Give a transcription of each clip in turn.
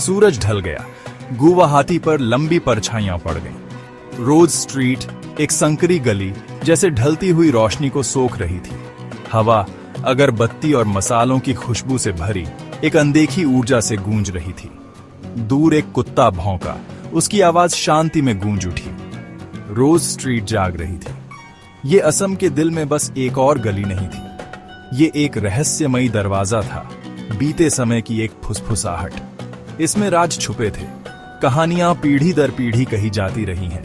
सूरज ढल गया। गुवाहाटी पर लंबी परछाइयां पड़ गईं। रोज स्ट्रीट एक संकरी गली जैसे ढलती हुई रोशनी को सोख रही थी। हवा अगरबत्ती और मसालों की खुशबू से भरी एक अनदेखी ऊर्जा से गूंज रही थी। दूर एक कुत्ता भौंका, उसकी आवाज शांति में गूंज उठी। रोज स्ट्रीट जाग रही थी। ये असम के दिल में बस एक और गली नहीं थी, ये एक रहस्यमयी दरवाजा था, बीते समय की एक फुसफुसाहट। इसमें राज छुपे थे, कहानियां पीढ़ी दर पीढ़ी कही जाती रही हैं।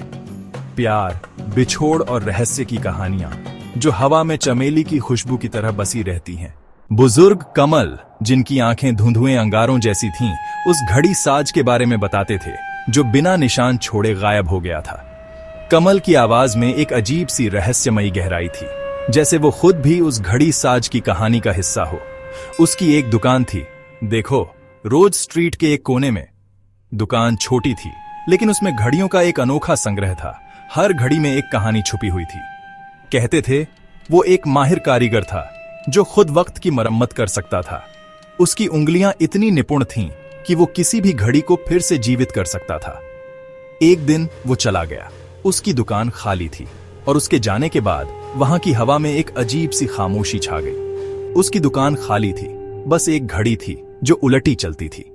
प्यार, बिछोड़ और रहस्य की कहानियां जो हवा में चमेली की खुशबू की तरह बसी रहती हैं। बुजुर्ग कमल, जिनकी आंखें धुंधुए अंगारों जैसी थीं, उस घड़ी साज के बारे में बताते थे जो बिना निशान छोड़े गायब हो गया था। कमल की आवाज में एक अजीब सी रहस्यमयी गहराई थी, जैसे वो खुद भी उस घड़ी साज की कहानी का हिस्सा हो। उसकी एक दुकान थी, देखो, रोज स्ट्रीट के एक कोने में। दुकान छोटी थी, लेकिन उसमें घड़ियों का एक अनोखा संग्रह था। हर घड़ी में एक कहानी छुपी हुई थी। कहते थे वो एक माहिर कारीगर था जो खुद वक्त की मरम्मत कर सकता था। उसकी उंगलियां इतनी निपुण थीं कि वो किसी भी घड़ी को फिर से जीवित कर सकता था। एक दिन वो चला गया, उसकी दुकान खाली थी और उसके जाने के बाद वहां की हवा में एक अजीब सी खामोशी छा गई। उसकी दुकान खाली थी, बस एक घड़ी थी जो उलटी चलती थी।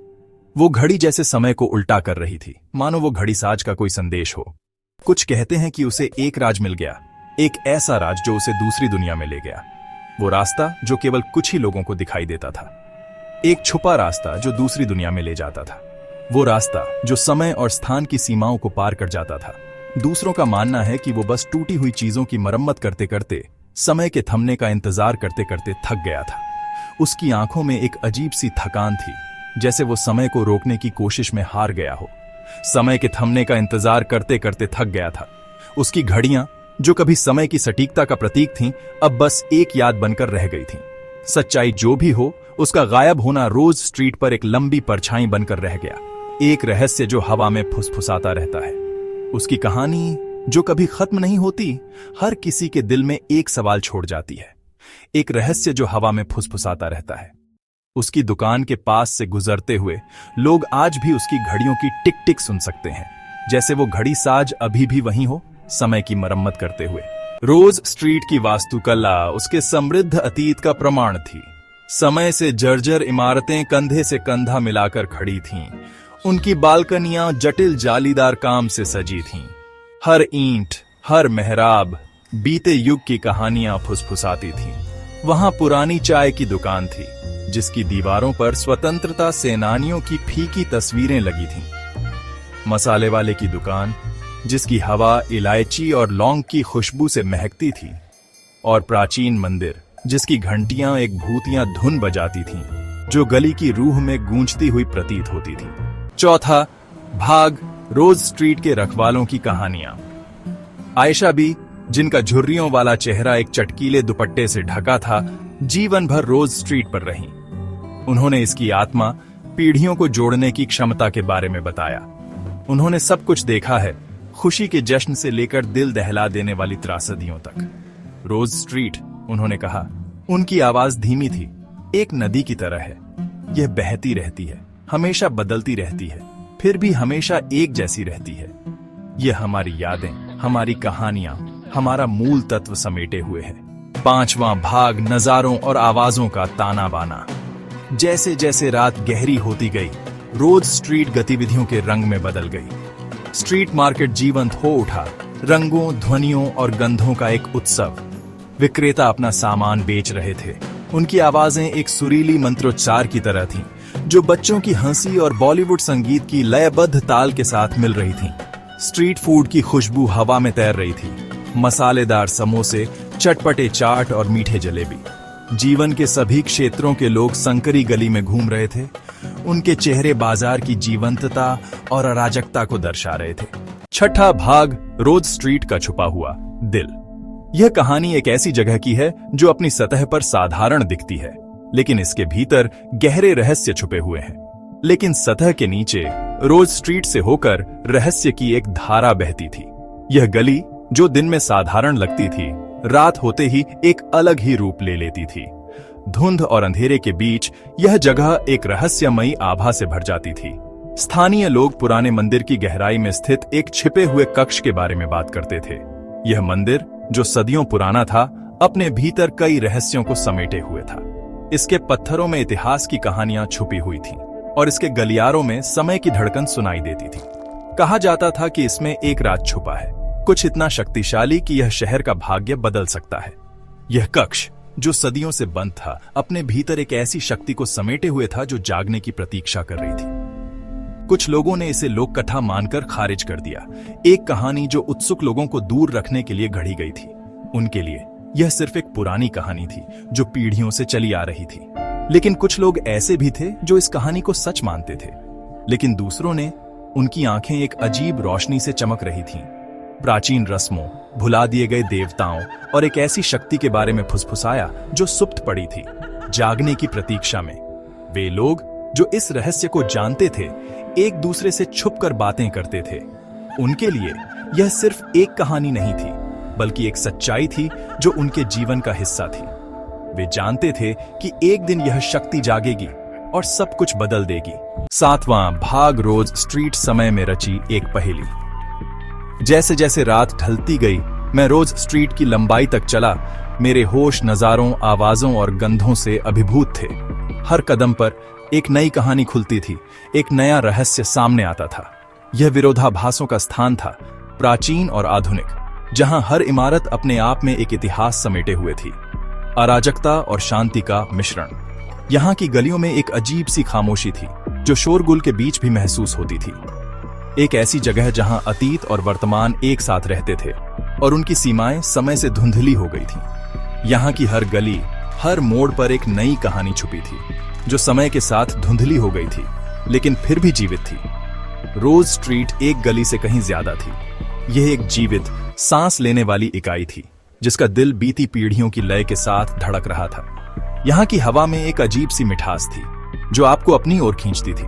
वो घड़ी जैसे समय को उल्टा कर रही थी, मानो वो घड़ी साज का कोई संदेश हो। कुछ कहते हैं कि उसे एक राज मिल गया, एक ऐसा राज जो उसे दूसरी दुनिया में ले गया। वो रास्ता जो केवल कुछ ही लोगों को दिखाई देता था, एक छुपा रास्ता जो दूसरी दुनिया में ले जाता था। वो रास्ता जो समय और स्थान की सीमाओं को पार कर जाता था। दूसरों का मानना है कि वो बस टूटी हुई चीजों की मरम्मत करते करते, समय के थमने का इंतजार करते करते थक गया था। उसकी आंखों में एक अजीब सी थकान थी, जैसे वो समय को रोकने की कोशिश में हार गया हो। समय के थमने का इंतजार करते करते थक गया था। उसकी घड़ियां जो कभी समय की सटीकता का प्रतीक थीं, अब बस एक याद बनकर रह गई थीं। सच्चाई जो भी हो, उसका गायब होना रोज स्ट्रीट पर एक लंबी परछाई बनकर रह गया, एक रहस्य जो हवा में फुसफुसाता रहता है। उसकी कहानी जो कभी खत्म नहीं होती, हर किसी के दिल में एक सवाल छोड़ जाती है, एक रहस्य जो हवा में फुसफुसाता रहता है। उसकी दुकान के पास से गुजरते हुए लोग आज भी उसकी घड़ियों की टिक टिक सुन सकते हैं, जैसे वो घड़ी साज अभी भी वहीं हो, समय की मरम्मत करते हुए। रोज स्ट्रीट की वास्तुकला उसके समृद्ध अतीत का प्रमाण थी। समय से जर्जर इमारतें कंधे से कंधा मिलाकर खड़ी थीं। उनकी बालकनियां जटिल जालीदार काम से सजी थीं। हर ईंट, हर मेहराब बीते युग की कहानियां फुसफुसाती थीं। वहां पुरानी चाय की दुकान थी, जिसकी दीवारों पर स्वतंत्रता सेनानियों की फीकी तस्वीरें लगी थीं। मसाले वाले की दुकान, जिसकी हवा इलायची और लौंग की खुशबू से महकती थी। और प्राचीन मंदिर, जिसकी घंटियां एक भूतियां धुन बजाती थीं, जो गली की रूह में गूंजती हुई प्रतीत होती थी। चौथा भाग, रोज स्ट्रीट के रखवालों की कहानियां। आयशा बी, जिनका झुर्रियों वाला चेहरा एक चटकीले दुपट्टे से ढका था, जीवन भर रोज स्ट्रीट पर रहीं। उन्होंने इसकी आत्मा, पीढ़ियों को जोड़ने की क्षमता के बारे में बताया। उन्होंने सब कुछ देखा है, खुशी के जश्न से लेकर दिल दहला देने वाली त्रासदियों तक। रोज स्ट्रीट, उन्होंने कहा, उनकी आवाज धीमी थी, एक नदी की तरह है। यह बहती रहती है, हमेशा बदलती रहती है, फिर भी हमेशा एक जैसी रहती है। यह हमारी यादें, हमारी कहानियां, हमारा मूल तत्व समेटे हुए है। पांचवां भाग, नजारों और आवाजों का ताना बाना। जैसे जैसे रात गहरी होती गई, रोज स्ट्रीट गतिविधियों के रंग में बदल गई। स्ट्रीट मार्केट जीवंत हो उठा, रंगों, ध्वनियों और गंधों का एक उत्सव। विक्रेता अपना सामान बेच रहे थे। उनकी आवाजें एक सुरीली मंत्रोच्चार की तरह थीं, जो बच्चों की हंसी और बॉलीवुड संगीत की लयबद्ध ताल के साथ मिल रही थीं। स्ट्रीट फूड की खुशबू हवा में तैर रही थी, मसालेदार समोसे, चटपटे चाट और मीठे जलेबी। जीवन के सभी क्षेत्रों के लोग संकरी गली में घूम रहे थे। उनके चेहरे बाजार की जीवंतता और अराजकता को दर्शा रहे थे। छठा भाग, रोज स्ट्रीट का छुपा हुआ दिल। यह कहानी एक ऐसी जगह की है जो अपनी सतह पर साधारण दिखती है, लेकिन इसके भीतर गहरे रहस्य छुपे हुए हैं। लेकिन सतह के नीचे रोज स्ट्रीट से होकर रहस्य की एक धारा बहती थी। यह गली जो दिन में साधारण लगती थी, रात होते ही एक अलग ही रूप ले लेती थी। धुंध और अंधेरे के बीच यह जगह एक रहस्यमयी आभा से भर जाती थी। स्थानीय लोग पुराने मंदिर की गहराई में स्थित एक छिपे हुए कक्ष के बारे में बात करते थे। यह मंदिर, जो सदियों पुराना था, अपने भीतर कई रहस्यों को समेटे हुए था। इसके पत्थरों में इतिहास की कहानियां छुपी हुई थीं और इसके गलियारों में समय की धड़कन सुनाई देती थी। कहा जाता था कि इसमें एक राज छुपा है, कुछ इतना शक्तिशाली कि यह शहर का भाग्य बदल सकता है। यह कक्ष, जो सदियों से बंद था, अपने भीतर एक ऐसी शक्ति को समेटे हुए था जो जागने की प्रतीक्षा कर रही थी। कुछ लोगों ने इसे लोक कथा मानकर खारिज कर दिया, एक कहानी जो उत्सुक लोगों को दूर रखने के लिए गढ़ी गई थी। उनके लिए यह सिर्फ एक पुरानी कहानी थी जो पीढ़ियों से चली आ रही थी। लेकिन कुछ लोग ऐसे भी थे जो इस कहानी को सच मानते थे। लेकिन दूसरों ने, उनकी आंखें एक अजीब रोशनी से चमक रही थीं। प्राचीन रस्मों, भुला दिए गए देवताओं और एक ऐसी शक्ति के बारे में फुसफुसाया जो सुप्त पड़ी थी, जागने की प्रतीक्षा में। वे लोग जो इस रहस्य को जानते थे, एक दूसरे से छुपकर बातें करते थे। उनके लिए यह सिर्फ एक कहानी नहीं थी, बल्कि एक सच्चाई थी जो उनके जीवन का हिस्सा थी। वे जानते थे कि एक दिन यह शक्ति जागेगी और सब कुछ बदल देगी। 7वां भाग, रोज स्ट्रीट समय में रची एक पहेली। जैसे जैसे रात ढलती गई, मैं रोज स्ट्रीट की लंबाई तक चला। मेरे होश नजारों, आवाजों और गंधों से अभिभूत थे। हर कदम पर एक नई कहानी खुलती थी, एक नया रहस्य सामने आता था। यह विरोधाभासों का स्थान था, प्राचीन और आधुनिक, जहां हर इमारत अपने आप में एक इतिहास समेटे हुए थी। अराजकता और शांति का मिश्रण। यहां की गलियों में एक अजीब सी खामोशी थी जो शोरगुल के बीच भी महसूस होती थी। एक ऐसी जगह जहां अतीत और वर्तमान एक साथ रहते थे और उनकी सीमाएं समय से धुंधली हो गई थी। यहां की हर गली, हर मोड़ पर एक नई कहानी छुपी थी जो समय के साथ धुंधली हो गई थी, लेकिन फिर भी जीवित थी। रोज स्ट्रीट एक गली से कहीं ज्यादा थी। यह एक जीवित, सांस लेने वाली इकाई थी जिसका दिल बीती पीढ़ियों की लय के साथ धड़क रहा था। यहाँ की हवा में एक अजीब सी मिठास थी जो आपको अपनी ओर खींचती थी।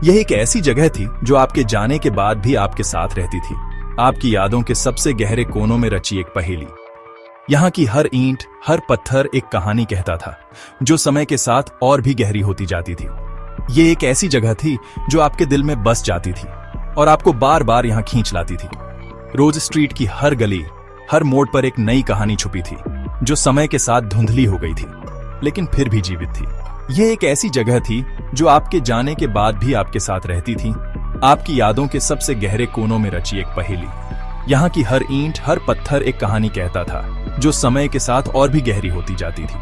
यह एक ऐसी जगह थी जो आपके जाने के बाद भी आपके साथ रहती थी, आपकी यादों के सबसे गहरे कोनों में रची एक पहेली। यहाँ की हर ईंट, हर पत्थर एक कहानी कहता था जो समय के साथ और भी गहरी होती जाती थी। ये एक ऐसी जगह थी जो आपके दिल में बस जाती थी और आपको बार बार यहाँ खींच लाती थी। रोज स्ट्रीट की हर गली, हर मोड़ पर एक नई कहानी छुपी थी जो समय के साथ धुंधली हो गई थी, लेकिन फिर भी जीवित थी। यह एक ऐसी जगह थी जो आपके जाने के बाद भी आपके साथ रहती थी, आपकी यादों के सबसे गहरे कोनों में रची एक पहेली। यहाँ की हर ईंट, हर पत्थर एक कहानी कहता था जो समय के साथ और भी गहरी होती जाती थी।